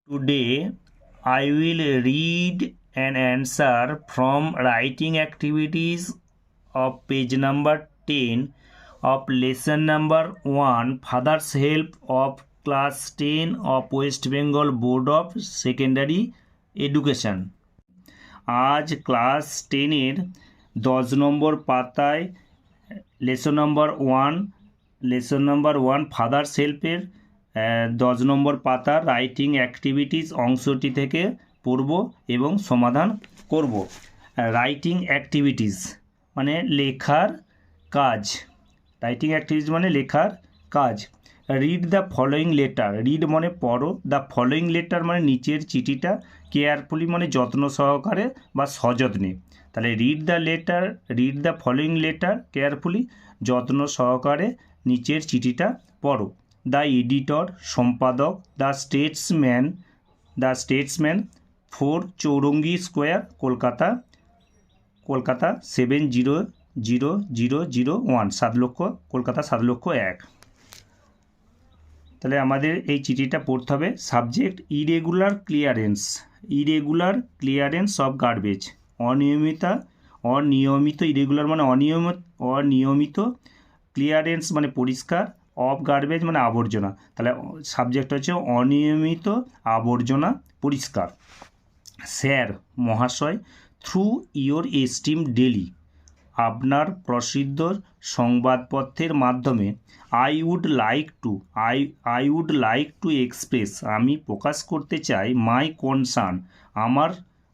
Today, I will read an answer from writing activities of page number 10 of lesson number 1 Father's Help of class 10 of West Bengal Board of Secondary Education। आज class 10-এর 10 নম্বর পাতায় lesson number 1 father's হেল্পের 10 নম্বর পাতার writing activities অংশটি থেকে পড়ব এবং সমাধান করব। Writing activities মানে লেখার কাজ। রাইটিং অ্যাক্টিভিটিস মানে লেখার কাজ। Read the following letter. Read মানে পড়ো, দ্য ফলোয়িং লেটার মানে নিচের চিঠিটা, কেয়ারফুলি মানে যত্ন সহকারে বা সযত্নে। তাহলে read the following letter carefully, যত্ন সহকারে নিচের চিঠিটা পড়ো। দ্য এডিটর সম্পাদক, the Statesman 4 Chowringhee square Kolkata 700001, 7,01,000। তাহলে আমাদের এই চিঠিটা পড়তে হবে। Subject irregular clearance of garbage. অনিয়মিত ইরেগুলার মানে অনিয়মিত, ক্লিয়ারেন্স মানে পরিষ্কার, অফ গার্বেজ মানে আবর্জনা। তাহলে সাবজেক্ট হচ্ছে অনিয়মিত আবর্জনা পরিষ্কার। স্যার মহাশয়, থ্রু ইয়োর এস্টিম ডেলি, আপনার প্রসিদ্ধ সংবাদপত্রের মাধ্যমে I would like to express, আমি প্রকাশ করতে চাই, মাই কনসার্ন,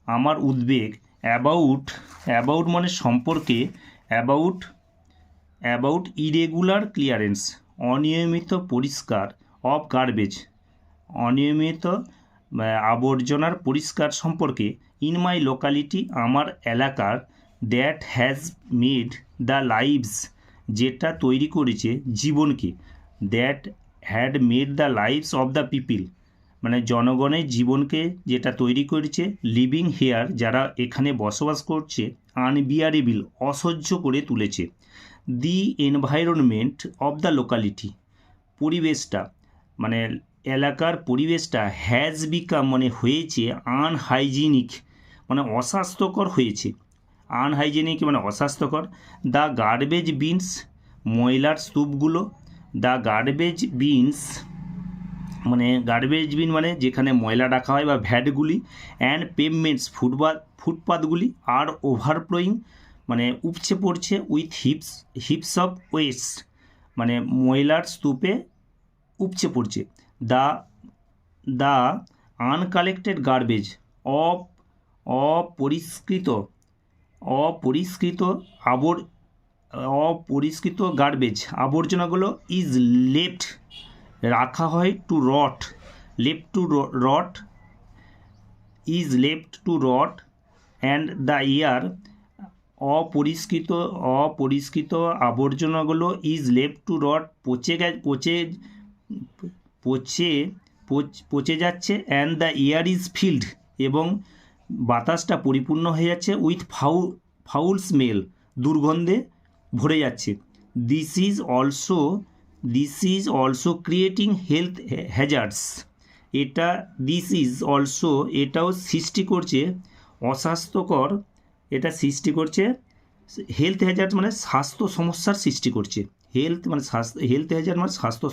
আমার উদ্বেগ, অ্যাবাউট মানে সম্পর্কে, অ্যাবাউট ইরেগুলার ক্লিয়ারেন্স অনিয়মিত পরিষ্কার, অফ গার্বেজ অনিয়মিত আবর্জনার পরিষ্কার সম্পর্কে, ইন মাই লোকালিটি আমার এলাকার, that has made the lives যেটা তৈরি করেছে জীবনকে, that had made the lives of the people মানে জনগণের জীবনকে যেটা তৈরি করেছে, লিভিং হেয়ার যারা এখানে বসবাস করছে, আনবিয়ারেবল অসহ্য করে তুলেছে, the environment of the locality পরিবেশটা মানে এলাকার পরিবেশটা, হ্যাজ বিকাম মানে হয়েছে, আনহাইজিনিক মানে অস্বাস্থ্যকর হয়েছে, আনহাইজেনিক মানে অস্বাস্থ্যকর। দ্য গার্বেজ বিনস ময়লার স্তূপগুলো, দ্য গার্বেজ বিন মানে যেখানে ময়লা রাখা হয় বা ভ্যাটগুলি, অ্যান্ড পেভমেন্টস ফুটপাথগুলি আর ওভারফ্লোয়িং মানে উপচে পড়ছে, উইথ হিপস অফ ওয়েস্ট মানে ময়লার স্তূপে উপচে পড়ছে। দ্য আনকালেক্টেড গার্বেজ অপরিষ্কৃত গার্বেজ আবর্জনাগুলো ইজ লেফট রাখা হয়, to rot and the air অপরিষ্কৃত আবর্জনাগুলো ইজ লেফট টু রট পচে যাচ্ছে, and the air is filled এবং বাতাসটা পরিপূর্ণ হয়ে যাচ্ছে, উইথ ফাউল স্মেল দুর্গন্ধে ভরে যাচ্ছে। This is also creating health hazards, এটাও সৃষ্টি করছে অস্বাস্থ্যকর, হেলথ হ্যাজার্ড মানে স্বাস্থ্য সমস্যার সৃষ্টি করছে, হেলথ হ্যাজার্ড মানে স্বাস্থ্য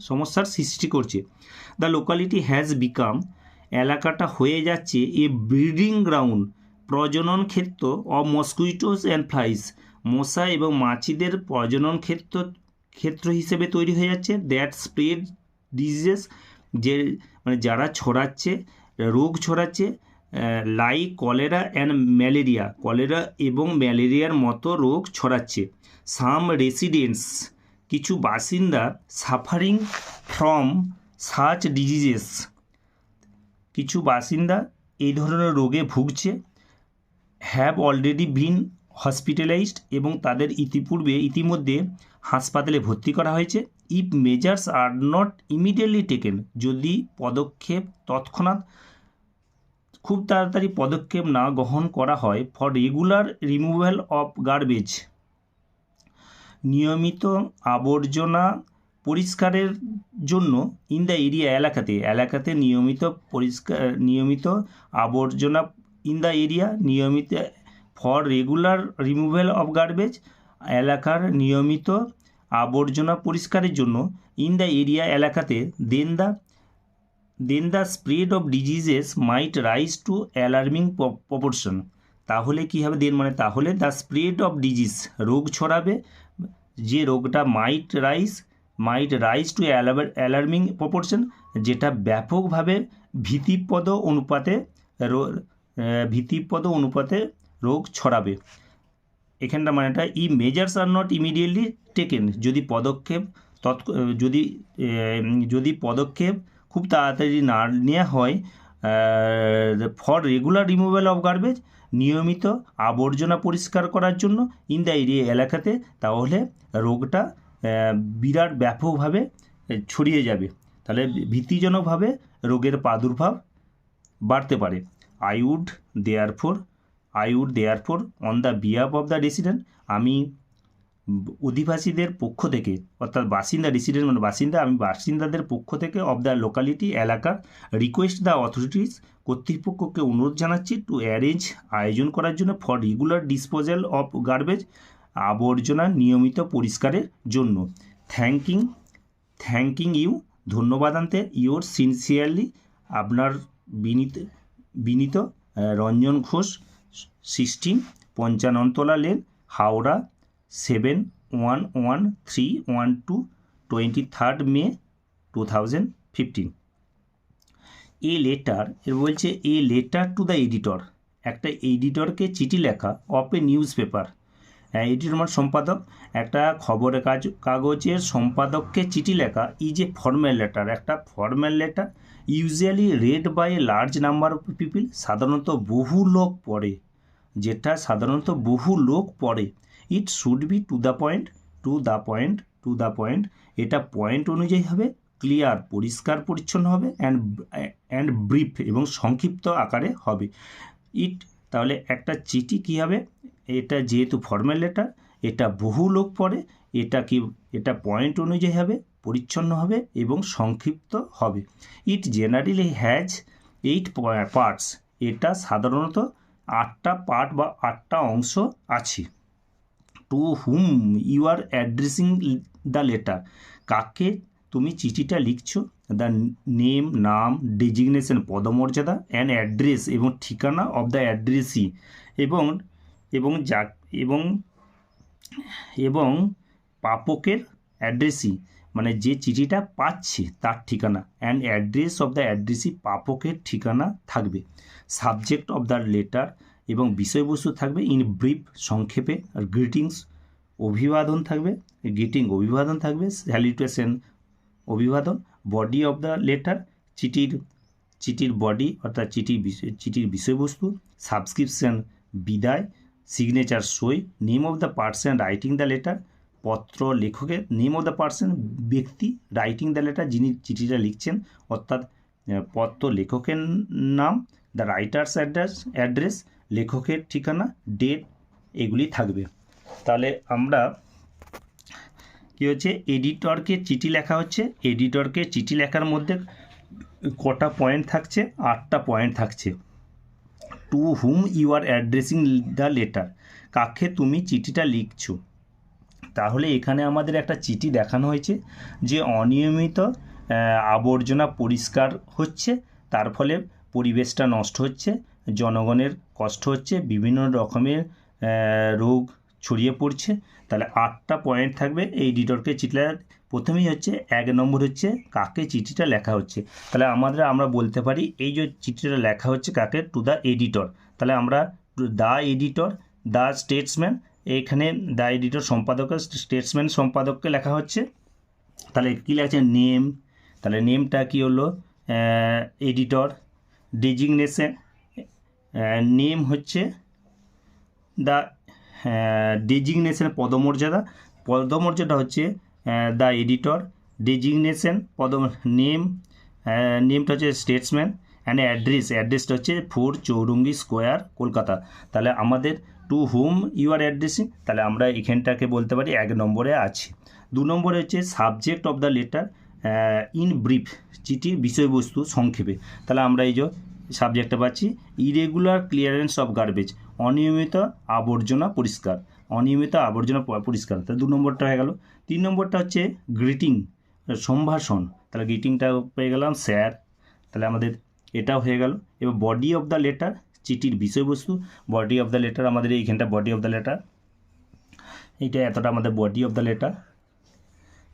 সমস্যার সৃষ্টি করছে। দ্য লোকালিটি হ্যাজ বিকাম এলাকাটা হয়ে যাচ্ছে এ ব্রিডিং গ্রাউন্ড প্রজনন ক্ষেত্র অফ মসকুইটোস অ্যান্ড ফ্লাইস, মশা এবং মাছিদের প্রজনন ক্ষেত্র হিসেবে তৈরি হয়ে যাচ্ছে। দ্যাট স্প্রেড ডিজিজেস যে মানে যারা রোগ ছড়াচ্ছে, like cholera and malaria, cholera এবং ম্যালেরিয়ার মতো রোগ ছড়াচ্ছে। সাম রেসিডেন্টস কিছু বাসিন্দা, সাফারিং ফ্রম সাচ ডিজিজেস কিছু বাসিন্দা এই ধরনের রোগে ভুগছে, হ্যাভ অলরেডি বিন হসপিটালাইজড এবং তাদের ইতিমধ্যে হাসপাতালে ভর্তি করা হয়েছে। If measures are not immediately taken, যদি পদক্ষেপ তৎক্ষণাৎ খুব তাড়াতাড়ি পদক্ষেপ না গ্রহণ করা হয়, for regular removal of garbage নিয়মিত আবর্জনা পরিষ্কারের জন্য ইন দ্য এরিয়া এলাকাতে নিয়মিত আবর্জনা ইন দ্য এরিয়া নিয়মিত for regular removal of garbage এলাকার নিয়মিত আবর্জনা পরিষ্কারের জন্য ইন দ্য এরিয়া এলাকাতে then the spread of diseases might rise to alarming proportion. তাহলে কী হবে তাহলে দ্য স্প্রেড অফ ডিজিজ রোগ ছড়াবে, যে রোগটা might rise to alarming proportion, যেটা ব্যাপকভাবে ভীতিপ্রদ অনুপাতে রোগ ছড়াবে। এখানটা ই measures are not immediately taken, যদি পদক্ষেপ খুব তাড়াতাড়ি না নেওয়া হয় for regular removal of garbage নিয়মিত আবর্জনা পরিষ্কার করার জন্য ইন দ্য এরিয়া এলাকাতে, তাহলে রোগটা বিরাট ব্যাপকভাবে ছড়িয়ে যাবে, তাহলে ভীতিজনকভাবে রোগের প্রাদুর্ভাব বাড়তে পারে। I would therefore on the behalf of the resident, আমি অধিবাসীদের পক্ষ থেকে অর্থাৎ আমি বাসিন্দাদের পক্ষ থেকে অফ দ্য লোকালিটি এলাকার রিকোয়েস্ট দ্য অথরিটিস কর্তৃপক্ষকে অনুরোধ জানাচ্ছি টু আয়োজন করার জন্য for regular disposal of garbage আবর্জনা নিয়মিত পরিষ্কারের জন্য। থ্যাঙ্কিং ইউ, ধন্যবাদ আনতে ইউর সিনসিয়ারলি, আপনার বিনীত Ranjan Ghosh, 16 Panchanantala lane, Howrah 711312, 23rd May 2015। বলছে a letter to the editor, একটা এডিটরকে চিঠি লেখা of a newspaper. Editor সম্পাদক, একটা খবরের কাগজের সম্পাদককে চিঠি লেখা ইজ এ ফর্মাল লেটার, একটা formal letter usually read by a large number of people, সাধারণত বহু লোক পড়ে। It should be to the point, এটা পয়েন্ট অনুযায়ী হবে, ক্লিয়ার পরিষ্কার পরিচ্ছন্ন হবে, অ্যান্ড ব্রিফ এবং সংক্ষিপ্ত আকারে হবে। তাহলে একটা চিঠি কী হবে, এটা যেহেতু ফর্মাল লেটার, এটা বহু লোক পড়ে, এটা পয়েন্ট অনুযায়ী হবে, পরিচ্ছন্ন হবে এবং সংক্ষিপ্ত হবে। ইট জেনারেলি হ্যাজ 8 পার্টস, এটা সাধারণত 8টা পার্ট বা 8টা অংশ আছে। To whom you are addressing the letter, কাকে তুমি চিঠিটা লিখছো, দ্য নেম নাম, ডেজিগনেশন পদমর্যাদা, অ্যান্ড অ্যাড্রেস এবং ঠিকানা অফ দ্য অ্যাড্রেসি এবং প্রাপকের অ্যাড্রেসি, যে চিঠিটা পাচ্ছে তার ঠিকানা, অ্যান্ড অ্যাড্রেস অফ দ্য অ্যাড্রেসি, প্রাপকের ঠিকানা থাকবে। সাবজেক্ট অফ দ্য লেটার এবং বিষয়বস্তু থাকবে ইন ব্রিফ, সংক্ষেপে। আর গ্রিটিংস, অভিবাদন থাকবে, স্যালুটেশন, অভিবাদন। বডি অফ দ্য লেটার, চিঠির বডি অর্থাৎ চিঠির বিষয়বস্তু। সাবস্ক্রিপশন, বিদায়। সিগনেচার, সই। Name of the person writing the letter, পত্র লেখকের। নেম অফ দ্য পার্সন, ব্যক্তি রাইটিং দ্য লেটার, যিনি চিঠিটা লিখছেন, অর্থাৎ পত্র লেখকের নাম। দ্য রাইটার্স অ্যাড্রেস, লেখকের ঠিকানা। ডেট, এগুলি থাকবে। তাহলে আমরা কী হচ্ছে, এডিটরকে চিঠি লেখা হচ্ছে, এডিটরকে চিঠি লেখার মধ্যে কটা পয়েন্ট থাকছে, 8টা পয়েন্ট থাকছে। To whom you are addressing the letter, কাকে তুমি চিঠিটা লিখছো। তাহলে এখানে আমাদের একটা চিঠি দেখানো হয়েছে যে অনিয়মিত আবর্জনা পরিষ্কার হচ্ছে, তার ফলে পরিবেশটা নষ্ট হচ্ছে, জনগণের কষ্ট হচ্ছে, বিভিন্ন রকমের রোগ ছড়িয়ে পড়ছে। তাহলে 8টা পয়েন্ট থাকবে এই এডিটরকে চিঠি লেখা। প্রথমেই হচ্ছে 1 নম্বর হচ্ছে কাকে চিঠিটা লেখা হচ্ছে। তাহলে আমরা বলতে পারি এই যে চিঠিটা লেখা হচ্ছে কাকে, টু দ্য এডিটর। তাহলে আমরা দ্য এডিটর, দ্য স্টেটসম্যান, এখানে দ্য এডিটর সম্পাদকের, স্টেটসম্যান সম্পাদককে লেখা হচ্ছে। তাহলে কী লেখছে, নেম, তাহলে নেমটা কী হলো, এডিটর। ডেজিগনেশন, নেম হচ্ছে দ্য ডেজিগনেশন, পদমর্যাদা হচ্ছে দ্য এডিটর। ডেজিগনেশন, নেমটা হচ্ছে স্টেটসম্যান, অ্যান্ড অ্যাড্রেসটা হচ্ছে 4 চৌরঙ্গি স্কোয়ার, কলকাতা। তাহলে আমাদের to whom you are addressing, তাহলে আমরা এখানটাকে বলতে পারি 1 নম্বরে আছে। 2 নম্বরে হচ্ছে subject of the letter in brief, চিঠির বিষয়বস্তু সংক্ষেপে। তাহলে আমরা এই যে সাবজেক্টটা পাচ্ছি ইরেগুলার ক্লিয়ারেন্স অফ গার্বেজ, অনিয়মিত আবর্জনা পরিষ্কার, অনিয়মিত আবর্জনা পরিষ্কার। তাহলে 2 নম্বরটা হয়ে গেল। 3 নম্বরটা হচ্ছে গ্রিটিং, সম্ভাষণ। তাহলে গ্রিটিংটা পেয়ে গেলাম স্যার, তাহলে আমাদের এটাও হয়ে গেল। এবার বডি অফ দ্য লেটার, চিঠির বিষয়বস্তু, বডি অফ দ্য লেটার আমাদের এইখানটা বডি অফ দ্য লেটার, এইটা এতটা আমাদের বডি অফ দ্য লেটার,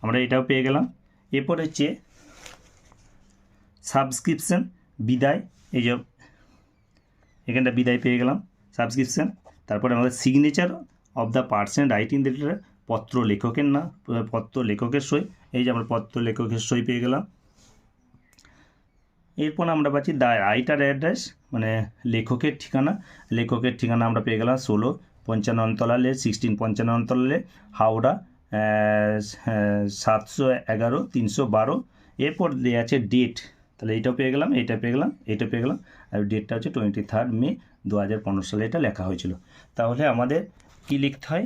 আমরা এটাও পেয়ে গেলাম। এরপর হচ্ছে সাবস্ক্রিপশন, বিদায়, এই যে এখানটা বিদায় পেয়ে গেলাম সাবস্ক্রিপশন। তারপরে আমাদের signature of the person writing the letter, পত্র লেখকের না, পত্র লেখকের সই, এই যে আমরা পত্র লেখকের সই পেয়ে গেলাম। এরপর আমরা পাচ্ছি দ্য রাইটার অ্যাড্রেস, মানে লেখকের ঠিকানা, লেখকের ঠিকানা আমরা পেয়ে গেলাম 16 55 লে 1655 লে হাওড়া 711 312। এরপর দেওয়া আছে ডেট, তাহলে এইটাও পেয়ে গেলাম, এইটা পেয়ে গেলাম, এইটা পেয়ে গেলাম, আর ডেটটা হচ্ছে 23 মে 2015 সালে এটা লেখা হয়েছিল। তাহলে আমাদের কি লিখতে হয়,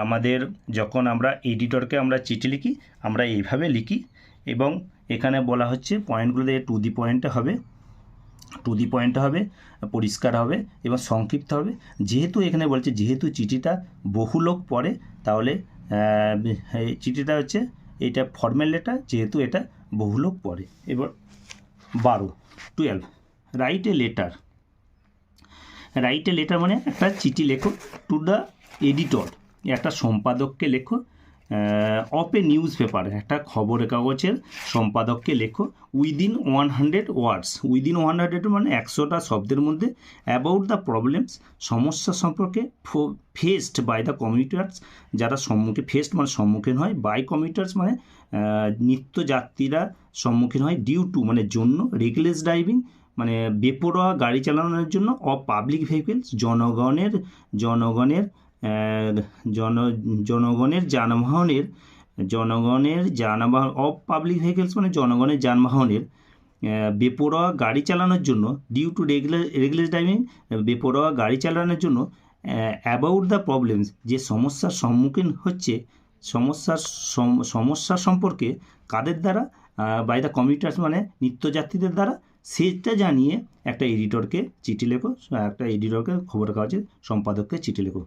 আমাদের যখন আমরা এডিটরকে আমরা চিঠি লিখি আমরা এইভাবে লিখি, এবং এখানে বলা হচ্ছে পয়েন্টগুলোতে টু দি পয়েন্টে হবে, টু দি পয়েন্টে হবে, পরিষ্কার হবে এবং সংক্ষিপ্ত হবে। যেহেতু এখানে বলছে যেহেতু চিঠিটা বহু লোক পড়ে, তাহলে এই চিঠিটা হচ্ছে এটা ফর্মাল লেটার, যেহেতু এটা বহু লোক পড়ে। এবার 12 write a letter, write a letter মানে একটা চিঠি লেখো টু দ্য এডিটর, একটা সম্পাদককে লেখো, অফ এ নিউজ পেপার, একটা খবরের কাগজের সম্পাদককে লেখো, উইদিন 100 ওয়ার্ডস, উইদিন 100 মানে 100টা শব্দের মধ্যে, অ্যাবাউট দ্য প্রবলেমস, সমস্যা সম্পর্কে, ফেসড বাই দ্য কমিউটার্স, যারা ফেসড মানে সম্মুখীন হয়, বাই কমিউটার্স মানে নিত্যযাত্রীরা সম্মুখীন হয়, ডিউ টু মানে জন্য, রেগলেস ড্রাইভিং মানে বেপরোয়া গাড়ি চালানোর জন্য, অফ পাবলিক ভেহিকেলস জনগণের যানবাহন, অফ পাবলিক ভেহিকেলস মানে জনগণের যানবাহনের বেপরোয়া গাড়ি চালানোর জন্য, ডিউ টু রেগলেস ড্রাইভিং বেপরোয়া গাড়ি চালানোর জন্য, অ্যাবাউট দ্য প্রবলেমস যে সমস্যার সম্মুখীন হচ্ছে, সমস্যা সম্পর্কে কাদের দ্বারা, বাই দ্য কমিউটার্স মানে নিত্যযাত্রীদের দ্বারা, সেটা জানিয়ে একটা এডিটরকে চিঠি লেখো, একটা এডিটরকে খবরের কাগজের সম্পাদককে চিঠি লেখো।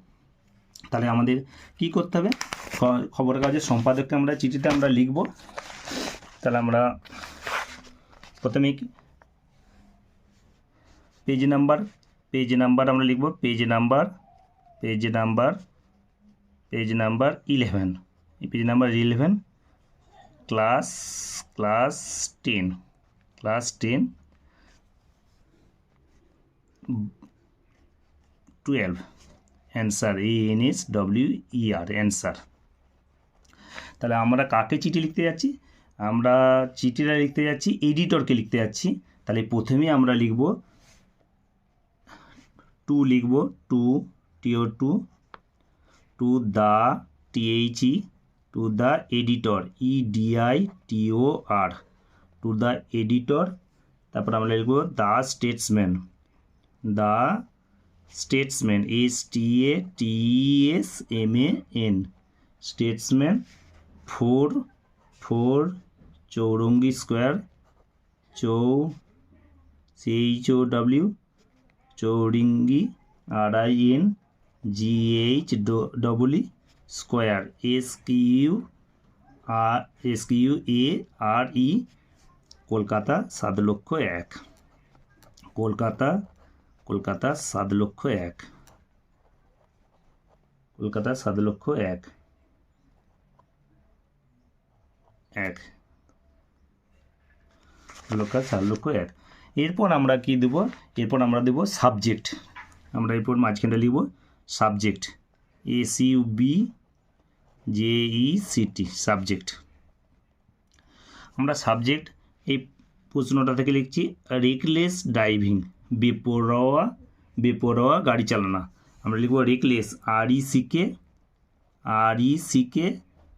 তাহলে আমাদের কি করতে হবে, খবরের কাগজের সম্পাদককে আমরা চিঠিটা আমরা লিখব। তাহলে আমরা প্রথমে পেজ নাম্বার আমরা লিখব, page number 11, page number 11, class 10 12 answer, ANSWER answer. তাহলে আমরা কাকে চিঠি লিখতে যাচ্ছি, আমরা চিঠিটা লিখতে যাচ্ছি এডিটরকে লিখতে যাচ্ছি। তাহলে প্রথমেই আমরা লিখব টু, লিখব to, TO2, to the, THE, to the editor, EDITOR, to the editor. তারপর আমরা লিখব the Statesman, STATSMAN, Statesman, 4 Chowringhee square, CHOW, Chowringhee, RINGHEE square, SQUARE, Kolkata 7,01,000, Kolkata 7,01,000, Kolkata 7,01,000 Kolkata 7,01,000। এরপর আমরা কি দেব, এরপর আমরা দেব সাবজেক্ট, আমরা এরপর মাঝখানটা লিখব সাবজেক্ট, SUBJECT, সাবজেক্ট। আমরা সাবজেক্ট এই প্রশ্নটা থেকে লিখছি রেকলেস ড্রাইভিং, বেপরোয়া গাড়ি চালানো, আমরা লিখব reckless, RECK,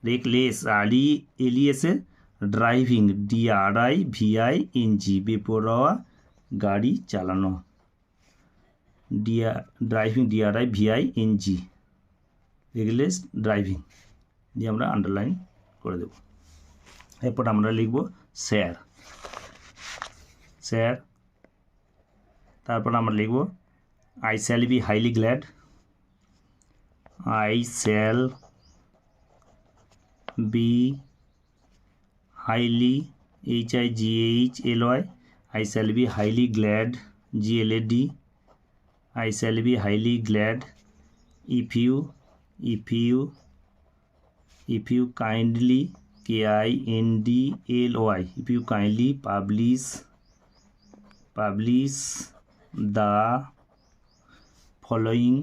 reckless, RELES, driving, DRIVING, বেপরোয়া গাড়ি চালানো, ড্রাইভিং, DRIVING, রেগলেস ড্রাইভিং দিয়ে আমরা আন্ডারলাইন করে দেব। এরপর আমরা লিখব স্যার, স্যার। তারপর আমরা লিখব I shall be highly glad, I shall be highly HIGHLY, I shall be highly glad GLAD, I shall be highly glad if you kindly KINDLY, if you kindly publish the following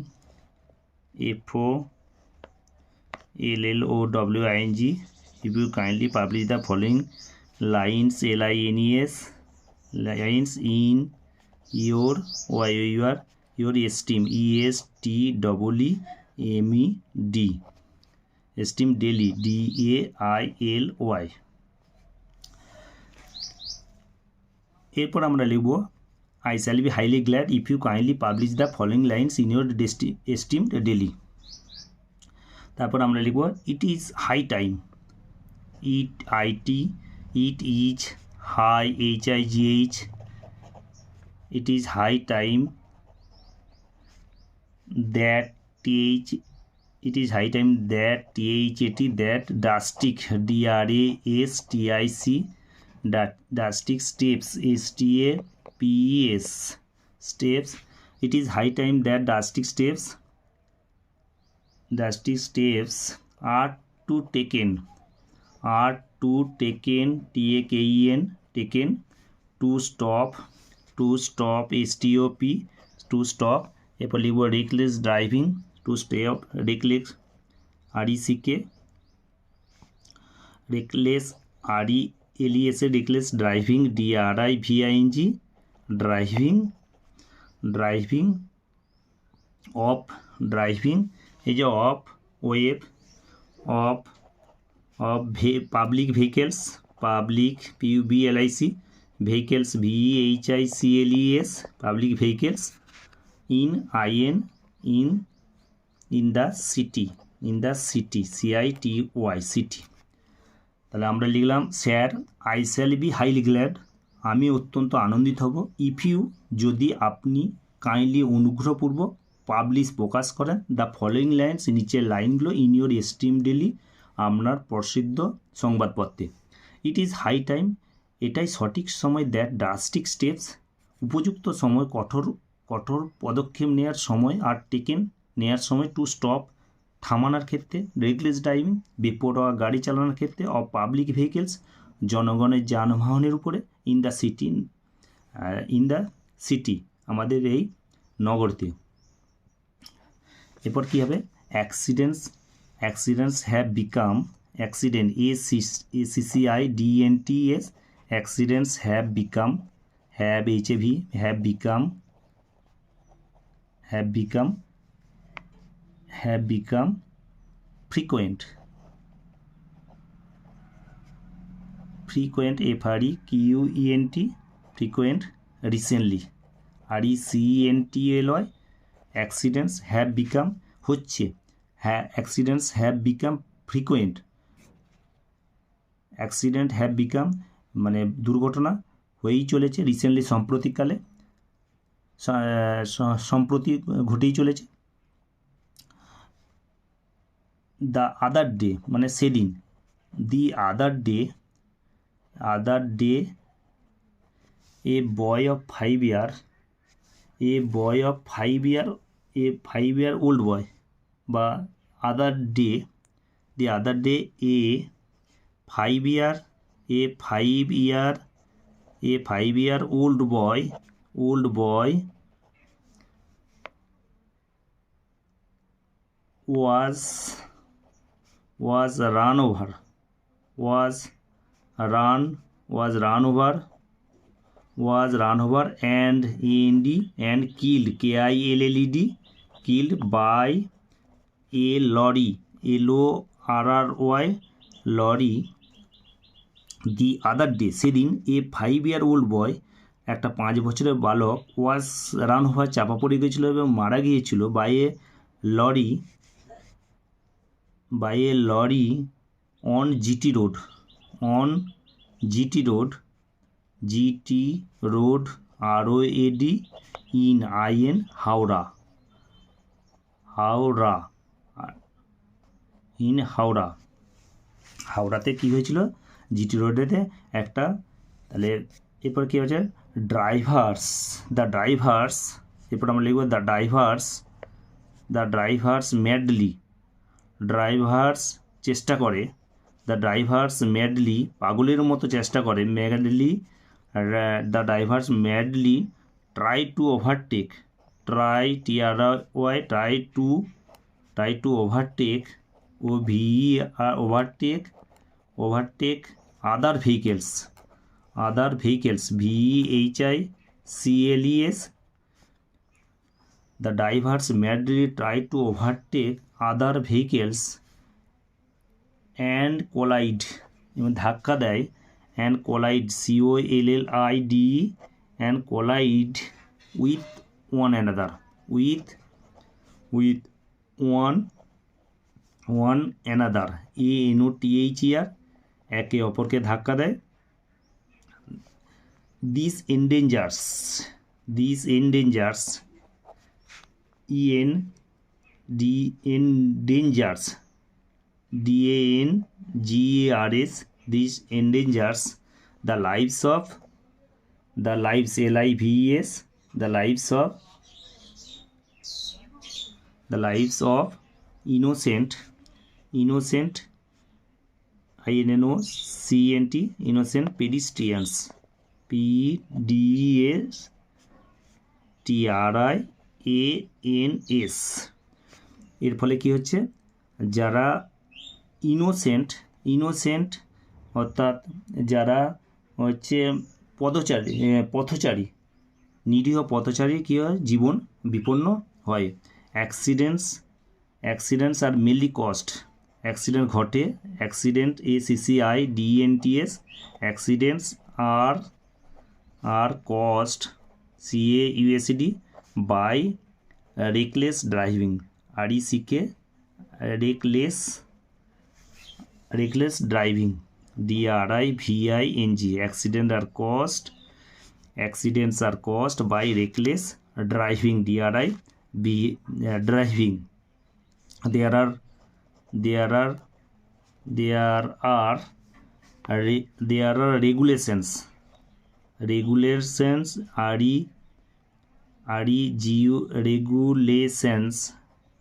FOLLOWING, if you kindly publish the following lines lines in your esteem ESTEAMED, esteem daily DAILY। এরপর আমরা লিখব I shall be highly glad if you kindly publish the following lines in your esteemed daily। তারপর আমরা লিখব it is high time, it is high HIGH, it is high time that it is high time that that drastic DRASTIC, drastic steps STAPS steps, it is high time that drastic steps are to taken TAKEN taken to stop STOP to stop। এরপর লিখব reckless driving, to stop reckless RECK, reckless RELES, reckless driving DRIVING, driving off driving, এই যে off wave of public vehicles, public PUBLIC vehicles VEHICLES, public vehicles in the city CITY city। তাহলে আমরা লিখলাম sir I shall be highly glad, আমি অত্যন্ত আনন্দিত হব, if you যদি আপনি কাইন্ডলি অনুগ্রহপূর্বক পাবলিশ প্রকাশ করেন দ্য ফলোয়িং লাইন্স নিচের লাইনগুলো ইন ইউর এস্টিম ডেলি আপনার প্রসিদ্ধ সংবাদপত্রে। ইট ইজ হাই টাইম, এটাই সঠিক সময় দ্যাট ড্রাস্টিক স্টেপস, উপযুক্ত সময় কঠোর পদক্ষেপ নেওয়ার সময়, আর টেকেন নেওয়ার সময়, টু স্টপ থামানোর ক্ষেত্রে, রেকলেস ড্রাইভিং বেপরোয়া গাড়ি চালানোর ক্ষেত্রে, অফ পাবলিক ভেহিকেলস জনগণের যানবাহনের উপরে, ইন দ্য সিটি আমাদের এই নগরতে। এরপর কী হবে accidents have become accident ACCIDENTS, accidents have become frequent frequent frequent recently RECENTLY, accidents have become হচ্ছে accidents have become frequent, accident have become মানে দুর্ঘটনা হয়েই চলেছে, রিসেন্টলি সাম্প্রতিককালে সম্প্রতি ঘটেই চলেছে। দ্য আদার ডে মানে সেদিন, the other day a boy of 5 year old boy, বা other day a 5 year old boy was run over and killed KILLED, killed by a lorry LORRY lorry the other day, সেদিন a 5 year old boy একটা 5 বছরের বালক was run over চাপা পড়ে গিয়েছিল এবং মারা গিয়েছিল by a lorry on GT road, on GT road, GT road, ROAD, in IN Howrah, Howrah, in Howrah, হাওড়াতে কী হয়েছিল, জিটি রোডেতে একটা, তাহলে এরপর কী হয়েছে, ড্রাইভার্স, দ্য ড্রাইভার্স, এরপর আমরা লিখব দ্য ড্রাইভার্স ম্যাডলি, ড্রাইভার্স চেষ্টা করে, দ্য ড্রাইভার্স ম্যাডলি পাগলের মতো চেষ্টা করে, madly, the drivers madly try to overtake, try TRY, try to overtake, overtake other vehicles, VEHICLES, the drivers madly try to overtake other vehicles and collide, ধাক্কা দেয়, and collide, COLLIDE, and collide with one another, with one another, ANOTHER, একে অপরকে ধাক্কা দেয়। This endangers, endangers, DANGARS, this endangers the lives, LIVES, the lives of innocent, INNOCENT, innocent pedestrians, PDSTRIANS, এর ফলে কি হচ্ছে, যারা ইনোসেন্ট অর্থাৎ যারা হচ্ছে পথচারী, নিরীহ পথচারী কী হয়, জীবন বিপন্ন হয়। Accidents are mainly caused, accident ঘটে, accident ACCIDENTS, accidents are caused CAUSED by reckless driving, RECK, reckless driving, DRIVING, accidents are caused by reckless driving, driving. There are regulations, regulations,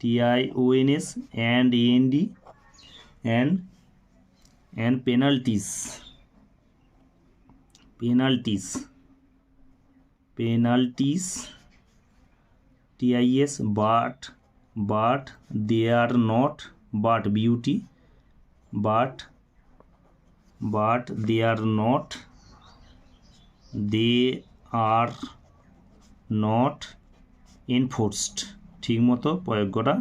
TIONS and AND, and penalties, TIS, but they are not, but beauty, but they are not enforced, ঠিক মতো প্রয়োগ করা,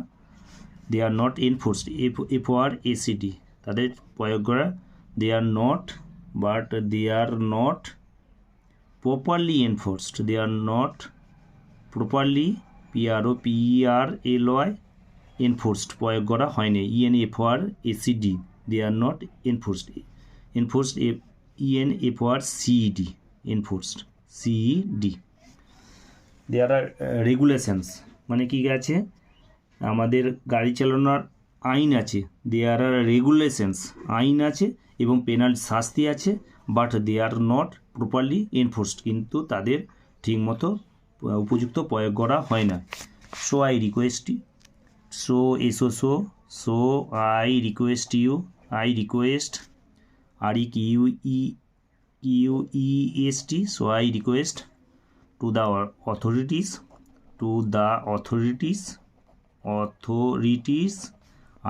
they are not enforced, FORACD, তাদের প্রয়োগ করা, they are not, but they are not properly enforced, they are not properly, PROPERLY, enforced, প্রয়োগ করা হয়নি, ENFORACD, they are not enforced, ENFORCD, enforced, CED. There are regulations, মানে কি আছে, আমাদের গাড়ি চালানোর আইন আছে, দেয়ার আর রেগুলেশনস, আইন আছে এবং পেনাল্টি, শাস্তি আছে, but they are not properly enforced, কিন্তু তাদের ঠিকমতো উপযুক্ত প্রয়োগ করা হয় না। So I request you, REQUEST, so I request to the authorities,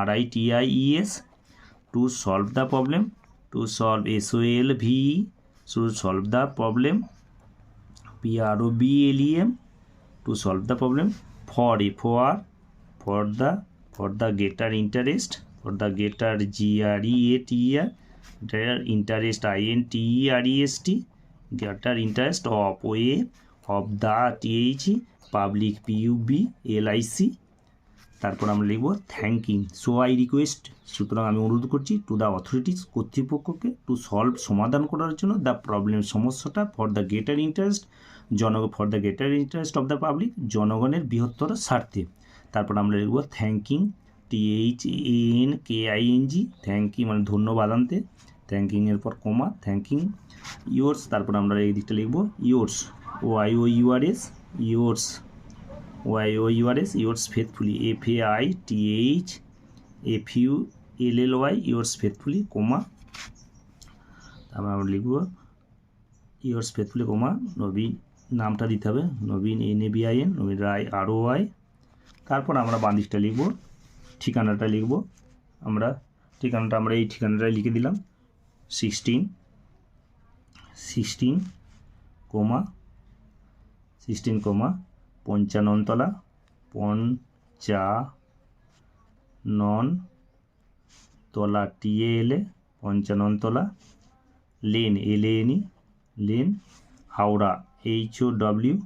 RITIES, to solve the problem, to solve SOLVE, to solve the problem, PROBLEM, to solve the problem, for the greater interest, for the greater GREATER, greater interest INTEREST, greater interest of way of the TH, public PUB LIC, তারপর আমরা লিখব thanking. So I request, সুতরাং আমি অনুরোধ করছি to the authorities, কর্তৃপক্ষকে, to solve, সমাধান করার জন্য, দ্য প্রবলেম, সমস্যাটা, for the greater interest, for the greater interest of the public, জনগণের বৃহত্তর স্বার্থে। তারপর আমরা লিখব থ্যাঙ্কিং, THANKING, থ্যাঙ্কিং মানে ধন্যবাদ আনতে, থ্যাঙ্কিং এর পর কমা, থ্যাঙ্কিং ইয়োর্স, তারপর আমরা এই দিকটা লিখব yours, OIOURS, yours, OIOURS, yours faithfully, FAITHFULLY, yours faithfully, comma, তারপর আমরা লিখব ইয়োর্স ফেথফুলি, কমা, নবীন, নামটা দিতে হবে নবীন, NABIN, নবীন রায়, ROY। তারপর আমরা বাঁ দিকটা লিখব ঠিকানাটা লিখব, আমরা ঠিকানাটা আমরা এই ঠিকানাটাই লিখে দিলাম 16, 55 তলা, 55 তলা, TALA 55 তলা, lane, LANE, lane, Howrah, HOWRAH,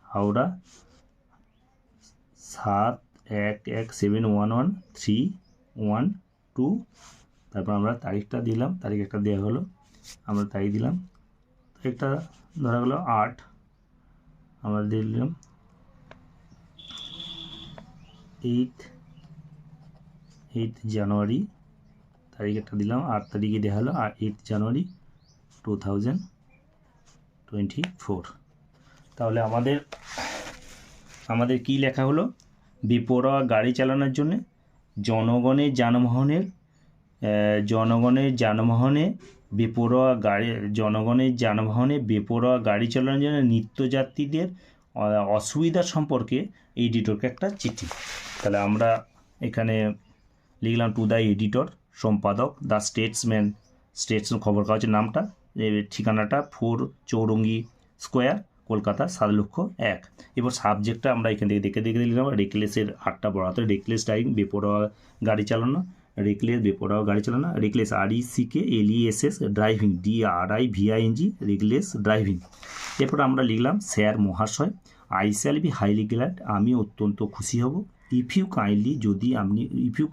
Howrah 7117113112। তারপর আমরা তারিখটা দিলাম, তারিখ একটা দেওয়া হলো, আমরা তারিখ দিলাম, তারিখটা ধরা গেলো 8, আমরা দিলাম 8 জানুয়ারি, তারিখ একটা দিলাম, 8 তারিখে দেওয়া হলো 8 জানুয়ারি 2024। তাহলে আমাদের কি লেখা হলো? বেপরোয়া গাড়ি চালানোর জন্য জনগণের যানবাহনে বেপরোয়া গাড়ি চালানোর জন্য নিত্যযাত্রীদের অসুবিধা সম্পর্কে এডিটরকে একটা চিঠি। তাহলে আমরা এখানে লিখলাম টু দ্য এডিটর, সম্পাদক দ্য স্টেটসম্যান, খবর কাগজের নামটা, ঠিকানাটা 4 চৌরঙ্গি স্কোয়ার, কলকাতা 7,01,000। এবার সাবজেক্টটা আমরা এখান থেকে দেখে দিলাম, রেকলেসের 8টা বড় হাতের, রেকলেস ড্রাইভিং, বেপরোয়া গাড়ি চালানো, বেপরোয়া গাড়ি চালানো, reckless RECKLESS, driving DRIVING, reckless driving. এরপর আমরা লিখলাম স্যার মহাশয়, I shall be highly glad, আমি অত্যন্ত খুশি হব, ইফ ইউ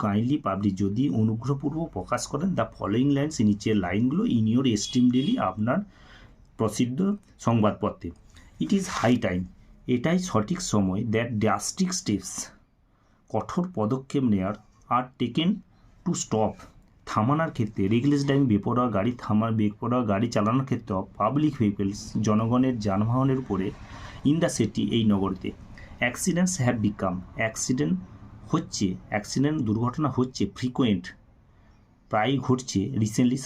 কাইন্ডলি পাবলিশ, যদি অনুগ্রহপূর্বক প্রকাশ করেন, দ্য ফলোয়িং লাইনস, নিচের লাইনগুলো, ইন ইউর এস্টিম ডেলি, আপনার প্রসিদ্ধ সংবাদপত্রে। ইট ইজ হাই টাইম, এটাই সঠিক সময়, দ্যাট ড্রাস্টিক স্টেপস, কঠোর পদক্ষেপ নেওয়ার, আর টেকেন টু স্টপ, থামানোর ক্ষেত্রে, রেগলেস ড্রাইভিং, বেপরোয়া গাড়ি চালানোর ক্ষেত্রে, পাবলিক ভেহিকলস, জনগণের যানবাহনের উপরে, ইন দ্য সিটি, এই নগরীতে, অ্যাক্সিডেন্টস হ্যাভ বিকাম, দুর্ঘটনা হচ্ছে, ফ্রিকোয়েন্ট, প্রায় ঘটছে, রিসেন্টলি,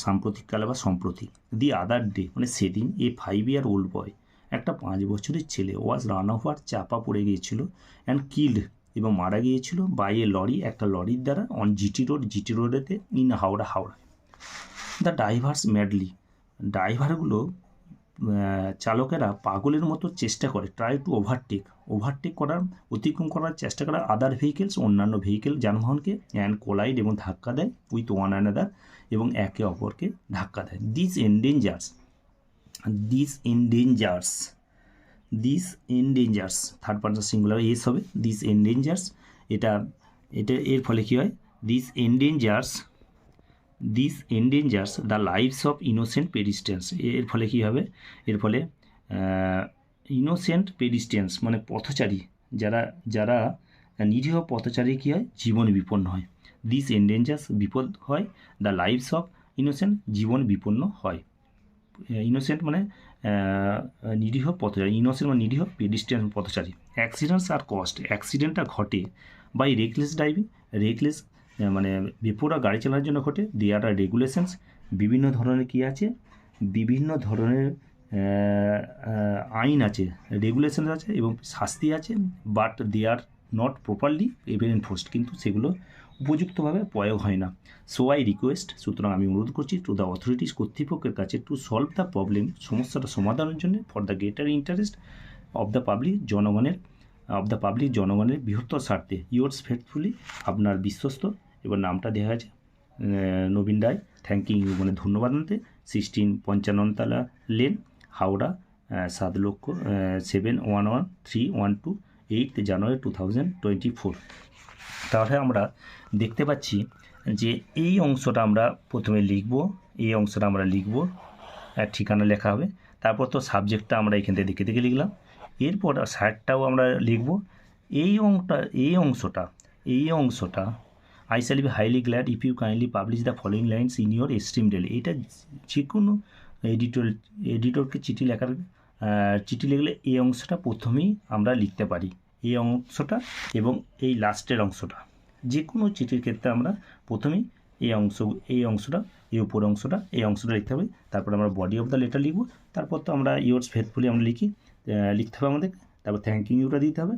সাম্প্রতিককালে বা সম্প্রতি, দি আদার ডে মানে সেদিন, এ 5-year-old বয়, একটা 5 বছরের ছেলে, ওয়াজ রান ওভার, চাপা পড়ে গিয়েছিল, অ্যান্ড কিল্ড, এবং মারা গিয়েছিল, বাই এ লরি, একটা লরির দ্বারা, অন জিটি রোডেতে, in Howrah. The drivers madly, ড্রাইভারগুলো চালকেরা পাগলের মতো চেষ্টা করে, ট্রাই টু অতিক্রম করার চেষ্টা করে, আদার ভেহিকেলস, অন্যান্য যানবাহনকে, অ্যান্ড কোলাইড, এবং ধাক্কা দেয়, উইথ ওয়ান অ্যানাদার, এবং একে অপরকে ধাক্কা দেয়। This endangers, third person singular S হবে, দিস এন্ডেঞ্জার্স, এটা এর ফলে কী হয়, this endangers the lives of innocent pedestrians, এর ফলে কী হবে, এর ফলে ইনোসেন্ট পেডিস্ট্রিয়ান্স মানে পথচারী, যারা নিরীহ পথচারী কী হয়, জীবন বিপন্ন হয়। দিস এন্ডেঞ্জার্স, বিপদ হয়, দ্য লাইভস অফ ইনোসেন্ট, জীবন বিপন্ন হয়। ইনোসেন্ট মানে নিরীহ পথচারী, ইনোসেন্ট মানে নিরীহ, পেডিস্ট্রিয়ান পথচারী। অ্যাক্সিডেন্টস আর কস্ট, অ্যাক্সিডেন্টটা ঘটে বাই রেকলেস ড্রাইভিং, মানে বেপরোয়া গাড়ি চালানোর জন্য ঘটে। দেয়ার আর রেগুলেশনস, বিভিন্ন ধরনের কী আছে, বিভিন্ন ধরনের আইন আছে, রেগুলেশনস আছে, এবং শাস্তি আছে, but they are not properly enforced, কিন্তু সেগুলো উপযুক্তভাবে প্রয়োগ হয় না। সো আই রিকোয়েস্ট, সুতরাং আমি অনুরোধ করছি, টু দ্য অথরিটিস, কর্তৃপক্ষের কাছে, টু সলভ দ্য প্রবলেম, সমস্যাটা সমাধানের জন্য, for the greater interest of the public, জনগণের বৃহত্তর স্বার্থে, ইয়োর্স ফেথফুলি, আপনার বিশ্বস্ত, এবার নামটা দেওয়া আছে নবীন রায়, থ্যাঙ্কিং ইউ মানে ধন্যবাদ আনতে, 16 55 লেন, হাওড়া 7,711312, 8 জানুয়ারি 2024। তাহলে আমরা দেখতে পাচ্ছি যে এই অংশটা আমরা প্রথমে লিখব, এই অংশটা আমরা লিখব, ঠিকানা লেখা হবে, তারপর তো সাবজেক্টটা আমরা এখান থেকে দেখে দেখে লিখলাম, এরপর স্যারটাও আমরা লিখব। এই অংশটা I shall be highly glad if you kindly publish the following lines in your esteem daily. এটা যে কোনো এডিটরকে চিঠি লিখলে এই অংশটা প্রথমেই আমরা লিখতে পারি, এই অংশটা এবং এই লাস্টের অংশটা। যে কোনো চিঠির ক্ষেত্রে আমরা প্রথমেই এই উপর অংশটা লিখতে হবে। তারপর আমরা বডি অফ দ্য লেটার লিখব। তারপর তো আমরা ইয়োর্স ফেথফুলি আমরা লিখতে হবে আমাদের। তারপর থ্যাঙ্কিং ইউটা দিতে হবে।